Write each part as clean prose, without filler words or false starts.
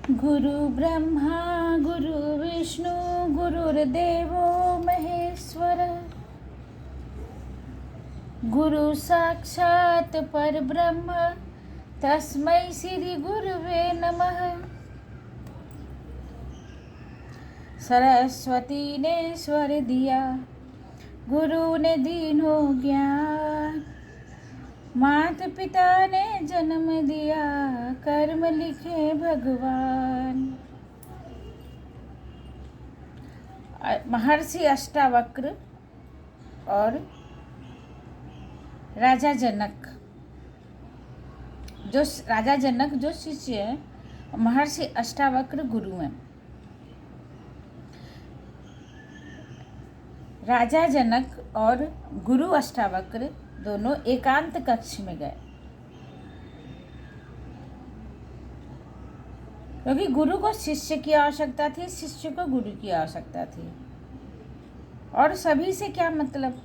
गुरु ब्रह्मा गुरु विष्णु गुरुर्देवो महेश्वर गुरु साक्षात् परब्रह्म तस्मै श्री गुरुवे नमः। सरस्वती ने स्वर दिया, गुरु ने दीनो ज्ञान, माता पिता ने जन्म दिया, कर्म लिखे भगवान। महर्षि अष्टावक्र और राजा जनक, जो शिष्य हैं, महर्षि अष्टावक्र गुरु हैं। राजा जनक और गुरु अष्टावक्र दोनों एकांत कक्ष में गए, क्योंकि गुरु को शिष्य की आवश्यकता थी, शिष्य को गुरु की आवश्यकता थी। और सभी से क्या मतलब।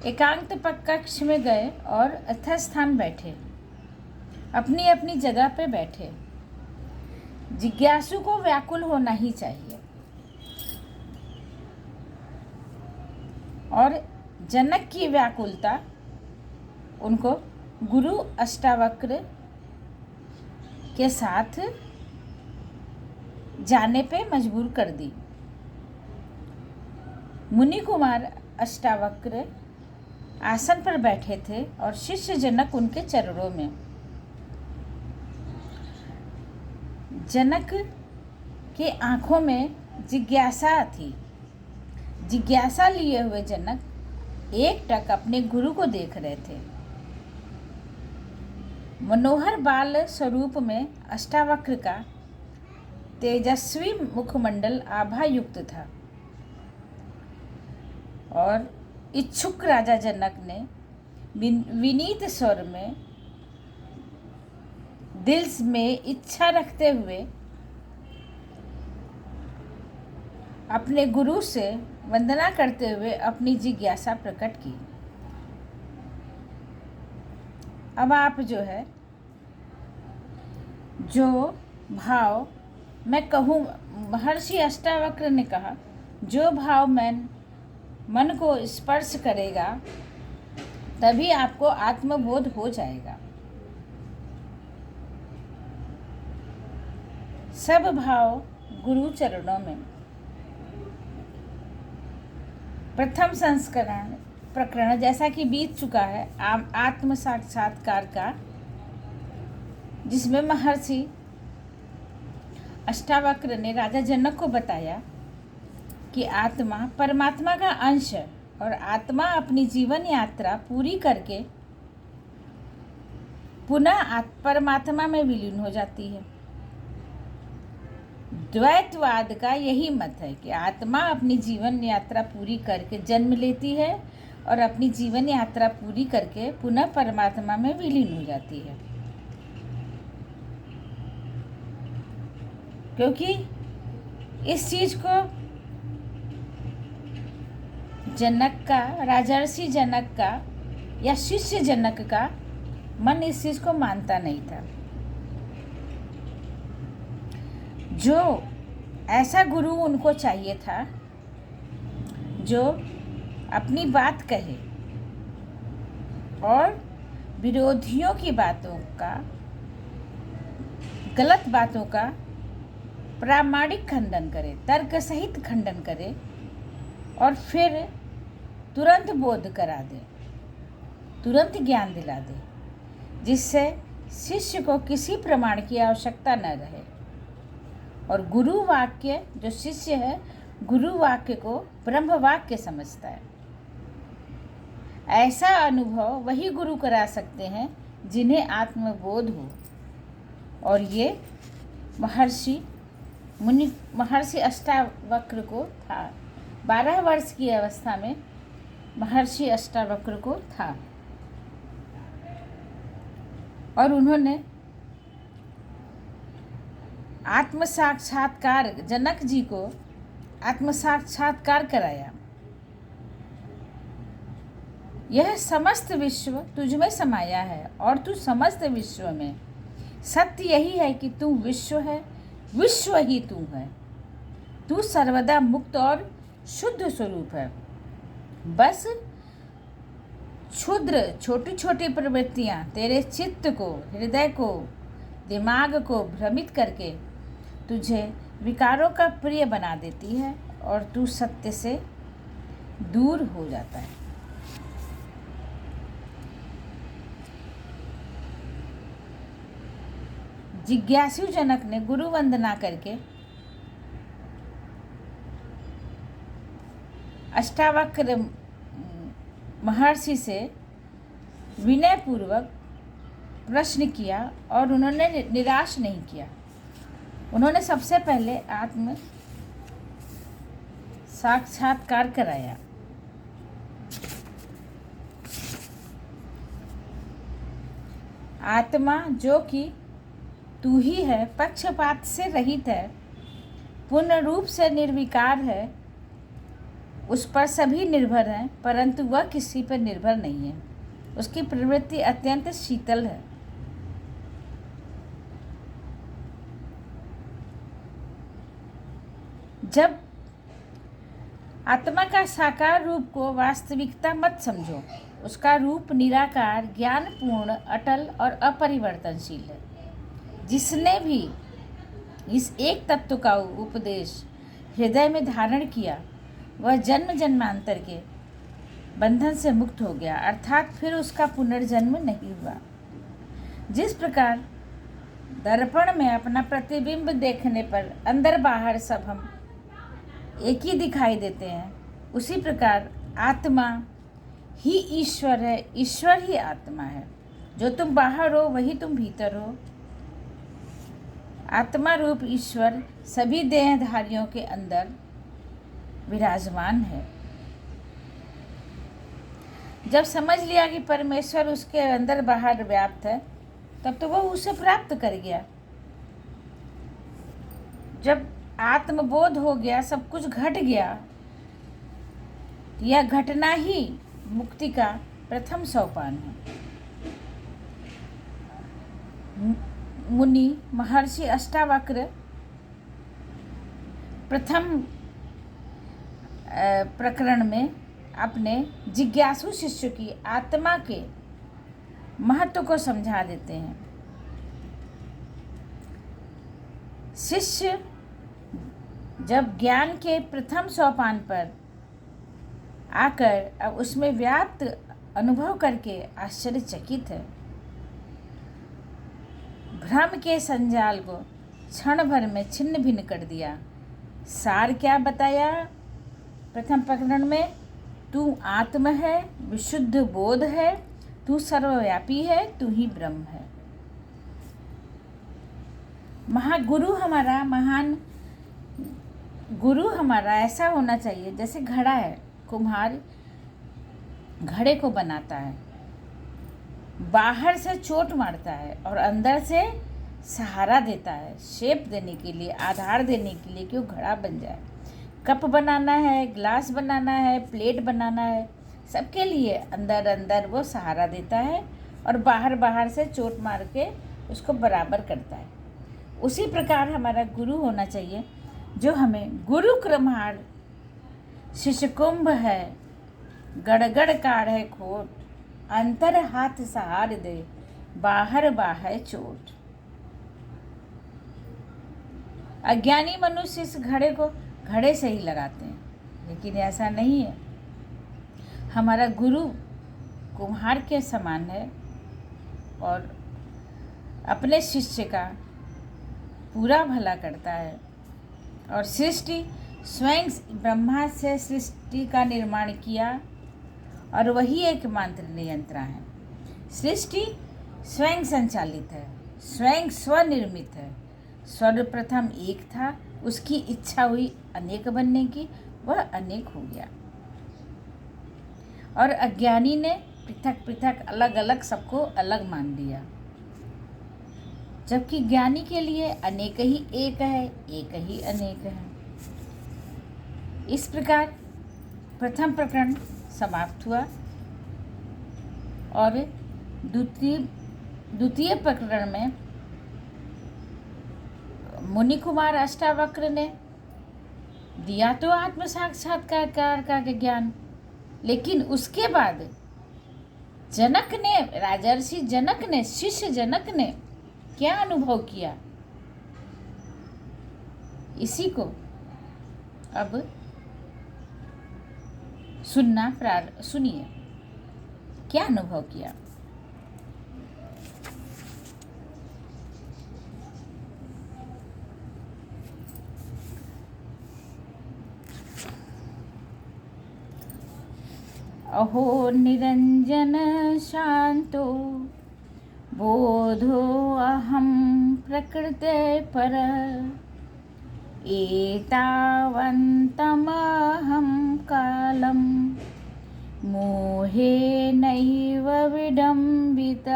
एकांत कक्ष में गए और यथास्थान बैठे, अपनी अपनी जगह पे बैठे। जिज्ञासु को व्याकुल होना ही चाहिए। और जनक की व्याकुलता उनको गुरु अष्टावक्र के साथ जाने पे मजबूर कर दी। मुनि कुमार अष्टावक्र आसन पर बैठे थे और शिष्य जनक उनके चरणों में। जनक के आंखों में जिज्ञासा थी। जिज्ञासा लिए हुए जनक एकटक अपने गुरु को देख रहे थे। मनोहर बाल स्वरूप में अष्टावक्र का तेजस्वी मुखमंडल आभा युक्त था और इच्छुक राजा जनक ने विनीत स्वर में दिल में इच्छा रखते हुए अपने गुरु से वंदना करते हुए अपनी जिज्ञासा प्रकट की। अब आप जो भाव मैं कहूँ, महर्षि अष्टावक्र ने कहा, जो भाव मन को स्पर्श करेगा तभी आपको आत्मबोध हो जाएगा। सब भाव गुरु चरणों में। प्रथम संस्करण प्रकरण जैसा कि बीत चुका है आत्म साक्षात्कार का, जिसमें महर्षि अष्टावक्र ने राजा जनक को बताया कि आत्मा परमात्मा का अंश है और आत्मा अपनी जीवन यात्रा पूरी करके पुनः परमात्मा में विलीन हो जाती है। द्वैतवाद का यही मत है कि आत्मा अपनी जीवन यात्रा पूरी करके जन्म लेती है और अपनी जीवन यात्रा पूरी करके पुनः परमात्मा में विलीन हो जाती है। क्योंकि इस चीज को जनक का, राजर्षि जनक का या शिष्य जनक का मन इस चीज को मानता नहीं था। जो ऐसा गुरु उनको चाहिए था जो अपनी बात कहे और विरोधियों की बातों का, गलत बातों का प्रामाणिक खंडन करे, तर्क सहित खंडन करे और फिर तुरंत बोध करा दे, तुरंत ज्ञान दिला दे, जिससे शिष्य को किसी प्रमाण की आवश्यकता न रहे। और गुरु वाक्य, जो शिष्य है, गुरु वाक्य को ब्रह्म वाक्य समझता है। ऐसा अनुभव वही गुरु करा सकते हैं जिन्हें आत्मबोध हो। और ये महर्षि अष्टावक्र को था। 12 वर्ष की अवस्था में महर्षि अष्टावक्र को था और उन्होंने आत्म साक्षात्कार, जनक जी को आत्म साक्षात्कार कराया। यह समस्त विश्व तुझ में समाया है और तू समस्त विश्व में सत्य यही है कि तू विश्व है, विश्व ही तू है। तू सर्वदा मुक्त और शुद्ध स्वरूप है। बस क्षुद्र छोटी छोटी प्रवृत्तियां तेरे चित्त को, हृदय को, दिमाग को भ्रमित करके तुझे विकारों का प्रिय बना देती है और तू सत्य से दूर हो जाता है। जिज्ञासु जनक ने गुरु वंदना करके अष्टावक्र महर्षि से विनय पूर्वक प्रश्न किया और उन्होंने निराश नहीं किया। उन्होंने सबसे पहले आत्म साक्षात्कार कराया। आत्मा जो कि तू ही है, पक्षपात से रहित है, पूर्ण रूप से निर्विकार है, उस पर सभी निर्भर हैं, परंतु वह किसी पर निर्भर नहीं है। उसकी प्रवृत्ति अत्यंत शीतल है। जब आत्मा का साकार रूप को वास्तविकता मत समझो। उसका रूप निराकार, ज्ञानपूर्ण, अटल और अपरिवर्तनशील है। जिसने भी इस एक तत्व का उपदेश हृदय में धारण किया वह जन्म जन्मांतर के बंधन से मुक्त हो गया, अर्थात फिर उसका पुनर्जन्म नहीं हुआ। जिस प्रकार दर्पण में अपना प्रतिबिंब देखने पर अंदर बाहर सब हम एक ही दिखाई देते हैं, उसी प्रकार आत्मा ही ईश्वर है, ईश्वर ही आत्मा है। जो तुम बाहर हो वही तुम भीतर हो। आत्मा रूप ईश्वर सभी देहधारियों के अंदर विराजमान है। जब समझ लिया कि परमेश्वर उसके अंदर बाहर व्याप्त है, तब तो वो उसे प्राप्त कर गया। जब आत्मबोध हो गया, सब कुछ घट गया, यह घटना ही मुक्ति का प्रथम सोपान है। मुनि महर्षि अष्टावक्र प्रथम प्रकरण में अपने जिज्ञासु शिष्य की आत्मा के महत्व को समझा देते हैं। शिष्य जब ज्ञान के प्रथम सोपान पर आकर अब उसमें व्याप्त अनुभव करके आश्चर्यचकित है। भ्रम के संजाल को क्षण भर में छिन्न भिन्न कर दिया। सार क्या बताया? प्रथम प्रकरण में तू आत्म है, विशुद्ध बोध है, तू सर्वव्यापी है, तू ही ब्रह्म है। महागुरु हमारा, महान गुरु हमारा ऐसा होना चाहिए जैसे घड़ा है। कुम्हार घड़े को बनाता है, बाहर से चोट मारता है और अंदर से सहारा देता है, शेप देने के लिए, आधार देने के लिए कि वो घड़ा बन जाए। कप बनाना है, ग्लास बनाना है, प्लेट बनाना है, सबके लिए अंदर अंदर वो सहारा देता है और बाहर बाहर से चोट मार के उसको बराबर करता है। उसी प्रकार हमारा गुरु होना चाहिए, जो हमें गुरु क्रमार शिष्य कुंभ है, गड़गड़ काढ़े खोट, अंतर हाथ सहार दे, बाहर बाहे चोट। अज्ञानी मनुष्य इस घड़े को घड़े से ही लगाते हैं, लेकिन ऐसा नहीं है। हमारा गुरु कुम्हार के समान है और अपने शिष्य का पूरा भला करता है। और सृष्टि स्वयं ब्रह्मा से सृष्टि का निर्माण किया और वही एकमात्र नियंत्रण है। सृष्टि स्वयं संचालित है, स्वयं स्वनिर्मित है। सर्वप्रथम एक था, उसकी इच्छा हुई अनेक बनने की, वह अनेक हो गया। और अज्ञानी ने पृथक पृथक अलग अलग सबको अलग मान लिया, जबकि ज्ञानी के लिए अनेक ही एक है, एक ही अनेक है। इस प्रकार प्रथम प्रकरण समाप्त हुआ और द्वितीय प्रकरण में मुनि कुमार अष्टावक्र ने दिया तो आत्म साक्षात्कार का ज्ञान, लेकिन उसके बाद जनक ने, राजर्षि जनक ने, शिष्य जनक ने क्या अनुभव किया, इसी को अब सुनिए क्या अनुभव किया। अहो निरंजन शांतो बोधो अहम प्रकृते पर एतावन्तमहं कालं मोहे नैव विडम्बित।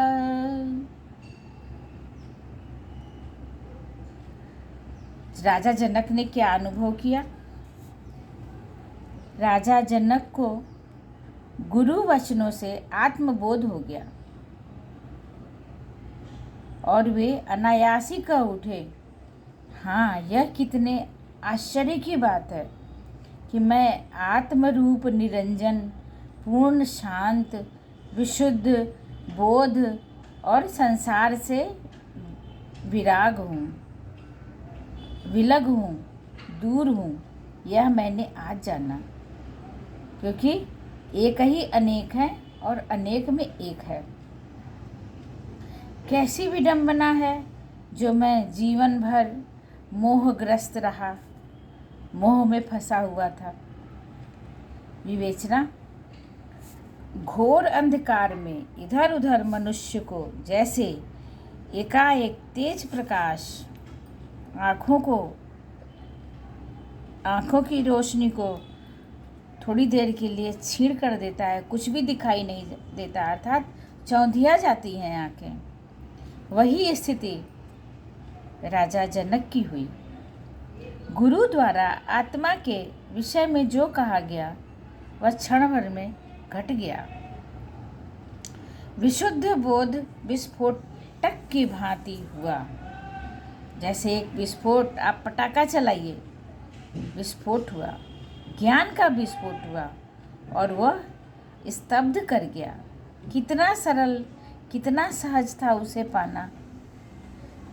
राजा जनक ने क्या अनुभव किया? राजा जनक को गुरु वचनों से आत्मबोध हो गया और वे अनायासी कह उठे, हाँ, यह कितने आश्चर्य की बात है कि मैं आत्मरूप निरंजन, पूर्ण शांत, विशुद्ध, बोध और संसार से विराग हूँ, विलग हूँ, दूर हूँ। यह मैंने आज जाना, क्योंकि एक ही अनेक है और अनेक में एक है। कैसी विडंबना है जो मैं जीवन भर मोहग्रस्त रहा, मोह में फंसा हुआ था। विवेचना, घोर अंधकार में इधर उधर मनुष्य को जैसे एकाएक तेज प्रकाश आँखों की रोशनी को थोड़ी देर के लिए छीण कर देता है, कुछ भी दिखाई नहीं देता, अर्थात चौंधिया जाती हैं आँखें। वही स्थिति राजा जनक की हुई। गुरु द्वारा आत्मा के विषय में जो कहा गया वह क्षण भर में घट गया। विशुद्ध बोध विस्फोटक की भांति हुआ। जैसे एक विस्फोट, आप पटाखा चलाइए, विस्फोट हुआ, ज्ञान का विस्फोट हुआ और वह स्तब्ध कर गया। कितना सरल, कितना सहज था उसे पाना।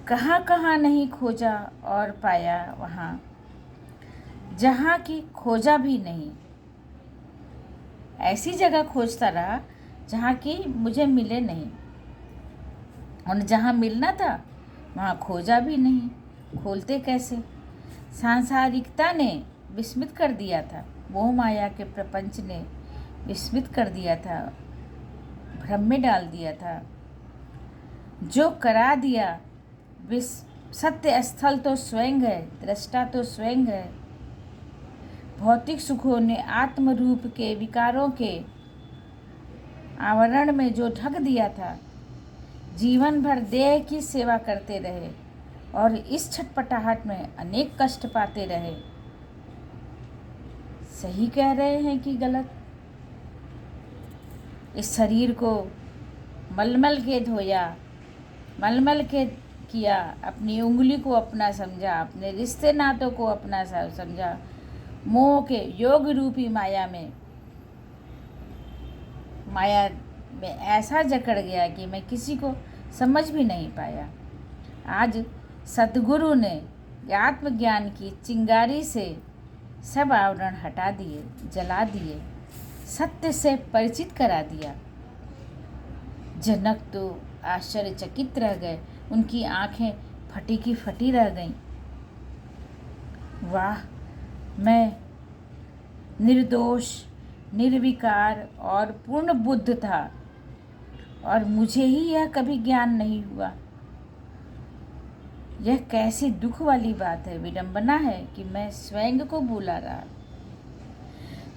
कहाँ कहाँ नहीं खोजा और पाया वहाँ, जहाँ की खोजा भी नहीं। ऐसी जगह खोजता रहा जहाँ की मुझे मिले नहीं, और जहाँ मिलना था वहाँ खोजा भी नहीं। खोलते कैसे? सांसारिकता ने विस्मित कर दिया था, मोह माया के प्रपंच ने विस्मित कर दिया था, भ्रम में डाल दिया था। जो करा दिया, सत्य स्थल तो स्वयं है, दृष्टा तो स्वयं है। भौतिक सुखों ने आत्म रूप के विकारों के आवरण में जो ढक दिया था, जीवन भर देह की सेवा करते रहे और इस छटपटाहट में अनेक कष्ट पाते रहे। सही कह रहे हैं कि गलत? इस शरीर को मलमल के धोया, मलमल के किया, अपनी उंगली को अपना समझा, अपने रिश्ते नातों को अपना समझा, मोह के योग रूपी माया में ऐसा जकड़ गया कि मैं किसी को समझ भी नहीं पाया। आज सद्गुरु ने आत्मज्ञान की चिंगारी से सब आवरण हटा दिए, जला दिए, सत्य से परिचित करा दिया। जनक तो आश्चर्यचकित रह गए, उनकी आंखें फटी की फटी रह गईं। वाह, मैं निर्दोष, निर्विकार और पूर्ण बुद्ध था और मुझे ही यह कभी ज्ञान नहीं हुआ। यह कैसी दुख वाली बात है, विडंबना है कि मैं स्वयं को भूला रहा।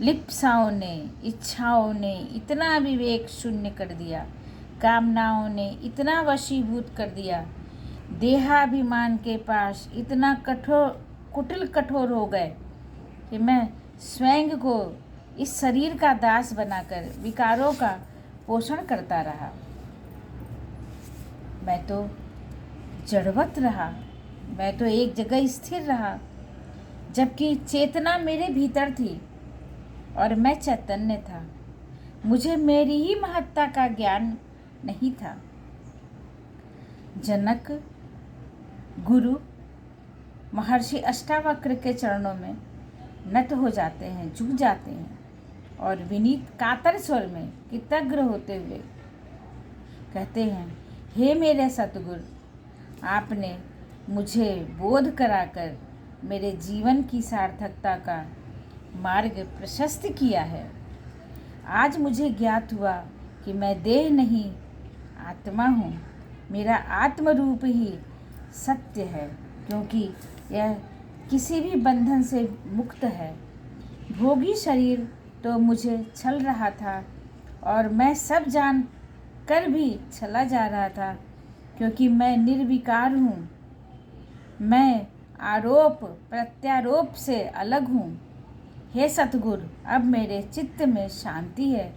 लिप्साओं ने, इच्छाओं ने इतना विवेक शून्य कर दिया, कामनाओं ने इतना वशीभूत कर दिया, देहाभिमान के पास इतना कुटिल कठोर हो गए कि मैं स्वयं को इस शरीर का दास बनाकर विकारों का पोषण करता रहा। मैं तो जड़वत रहा, मैं तो एक जगह स्थिर रहा, जबकि चेतना मेरे भीतर थी और मैं चैतन्य था। मुझे मेरी ही महत्ता का ज्ञान नहीं था। जनक गुरु महर्षि अष्टावक्र के चरणों में नत हो जाते हैं, झुक जाते हैं और विनीत कातर स्वर में कृतज्ञ होते हुए कहते हैं, हे मेरे सतगुरु, आपने मुझे बोध कराकर मेरे जीवन की सार्थकता का मार्ग प्रशस्त किया है। आज मुझे ज्ञात हुआ कि मैं देह नहीं आत्मा हूँ। मेरा आत्म रूप ही सत्य है, क्योंकि यह किसी भी बंधन से मुक्त है। भोगी शरीर तो मुझे छल रहा था और मैं सब जान कर भी चला जा रहा था, क्योंकि मैं निर्विकार हूँ। मैं आरोप प्रत्यारोप से अलग हूँ। हे सतगुरु, अब मेरे चित्त में शांति है।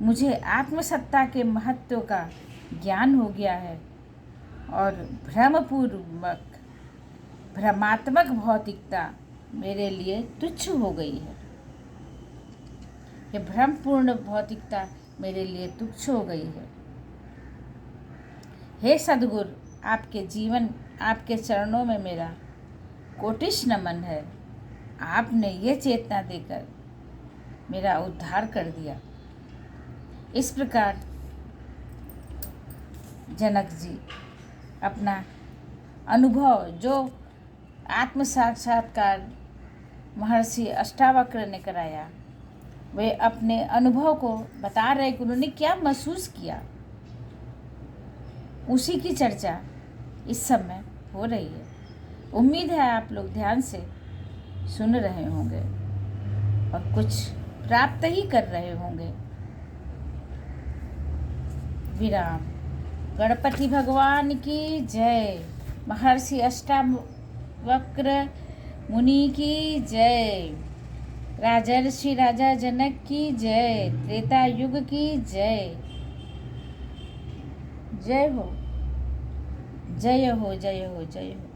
मुझे आत्मसत्ता के महत्व का ज्ञान हो गया है और भ्रमात्मक भौतिकता मेरे लिए तुच्छ हो गई है। ये भ्रमपूर्ण भौतिकता मेरे लिए तुच्छ हो गई है। हे सद्गुरु, आपके चरणों में मेरा कोटिश नमन है। आपने ये चेतना देकर मेरा उद्धार कर दिया। इस प्रकार जनक जी अपना अनुभव, जो आत्म साक्षात्कार महर्षि अष्टावक्र ने कराया, वे अपने अनुभव को बता रहे कि उन्होंने क्या महसूस किया। उसी की चर्चा इस समय हो रही है। उम्मीद है आप लोग ध्यान से सुन रहे होंगे और कुछ प्राप्त ही कर रहे होंगे। विराम। गणपति भगवान की जय। महर्षि अष्टावक्र मुनि की जय। राजर्षि राजा जनक की जय। त्रेता युग की जय। जय हो, जय हो, जय हो, जय हो।